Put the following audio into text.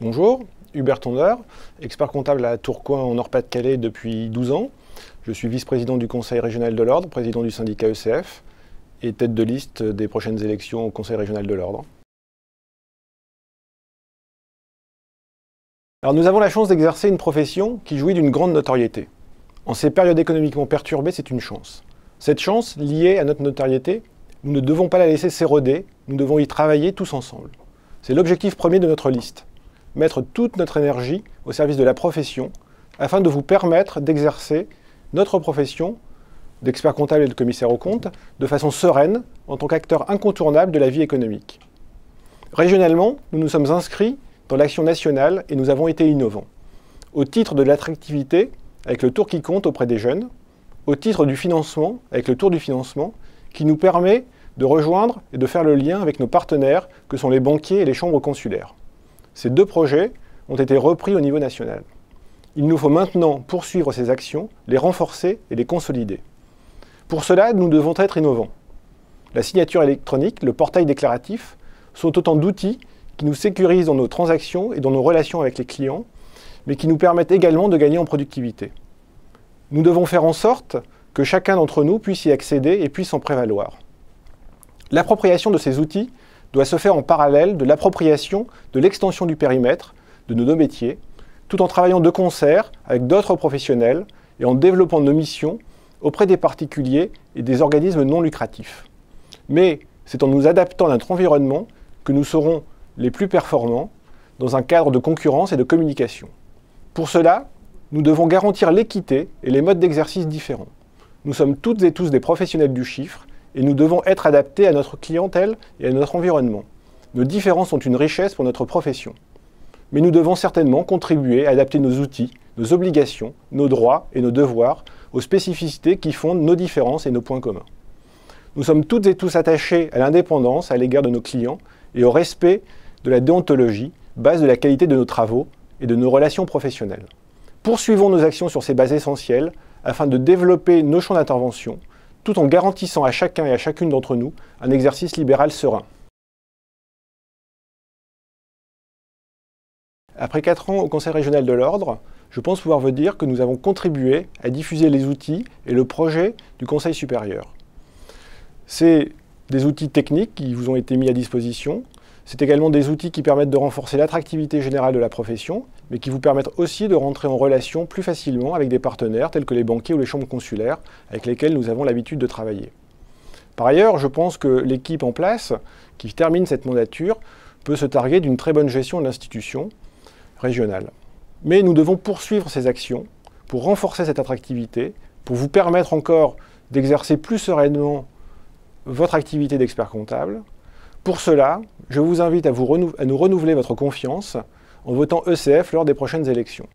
Bonjour, Hubert Tondeur, expert comptable à Tourcoing en Nord-Pas-de-Calais depuis 12 ans. Je suis vice-président du Conseil régional de l'Ordre, président du syndicat ECF et tête de liste des prochaines élections au Conseil régional de l'Ordre. Alors nous avons la chance d'exercer une profession qui jouit d'une grande notoriété. En ces périodes économiquement perturbées, c'est une chance. Cette chance, liée à notre notoriété, nous ne devons pas la laisser s'éroder, nous devons y travailler tous ensemble. C'est l'objectif premier de notre liste. Mettre toute notre énergie au service de la profession afin de vous permettre d'exercer notre profession d'expert comptable et de commissaire aux comptes de façon sereine en tant qu'acteur incontournable de la vie économique. Régionalement, nous nous sommes inscrits dans l'action nationale et nous avons été innovants. Au titre de l'attractivité, avec le tour qui compte auprès des jeunes, au titre du financement, avec le tour du financement, qui nous permet de rejoindre et de faire le lien avec nos partenaires que sont les banquiers et les chambres consulaires. Ces deux projets ont été repris au niveau national. Il nous faut maintenant poursuivre ces actions, les renforcer et les consolider. Pour cela, nous devons être innovants. La signature électronique, le portail déclaratif sont autant d'outils qui nous sécurisent dans nos transactions et dans nos relations avec les clients, mais qui nous permettent également de gagner en productivité. Nous devons faire en sorte que chacun d'entre nous puisse y accéder et puisse en prévaloir. L'appropriation de ces outils doit se faire en parallèle de l'appropriation de l'extension du périmètre de nos deux métiers, tout en travaillant de concert avec d'autres professionnels et en développant nos missions auprès des particuliers et des organismes non lucratifs. Mais c'est en nous adaptant à notre environnement que nous serons les plus performants dans un cadre de concurrence et de communication. Pour cela, nous devons garantir l'équité et les modes d'exercice différents. Nous sommes toutes et tous des professionnels du chiffre et nous devons être adaptés à notre clientèle et à notre environnement. Nos différences sont une richesse pour notre profession. Mais nous devons certainement contribuer à adapter nos outils, nos obligations, nos droits et nos devoirs aux spécificités qui fondent nos différences et nos points communs. Nous sommes toutes et tous attachés à l'indépendance à l'égard de nos clients et au respect de la déontologie, base de la qualité de nos travaux et de nos relations professionnelles. Poursuivons nos actions sur ces bases essentielles afin de développer nos champs d'intervention, tout en garantissant à chacun et à chacune d'entre nous un exercice libéral serein. Après 4 ans au Conseil régional de l'Ordre, je pense pouvoir vous dire que nous avons contribué à diffuser les outils et le projet du Conseil supérieur. C'est des outils techniques qui vous ont été mis à disposition. C'est également des outils qui permettent de renforcer l'attractivité générale de la profession, mais qui vous permettent aussi de rentrer en relation plus facilement avec des partenaires tels que les banquiers ou les chambres consulaires avec lesquels nous avons l'habitude de travailler. Par ailleurs, je pense que l'équipe en place, qui termine cette mandature, peut se targuer d'une très bonne gestion de l'institution régionale. Mais nous devons poursuivre ces actions pour renforcer cette attractivité, pour vous permettre encore d'exercer plus sereinement votre activité d'expert comptable. Pour cela, je vous invite à nous renouveler votre confiance en votant ECF lors des prochaines élections.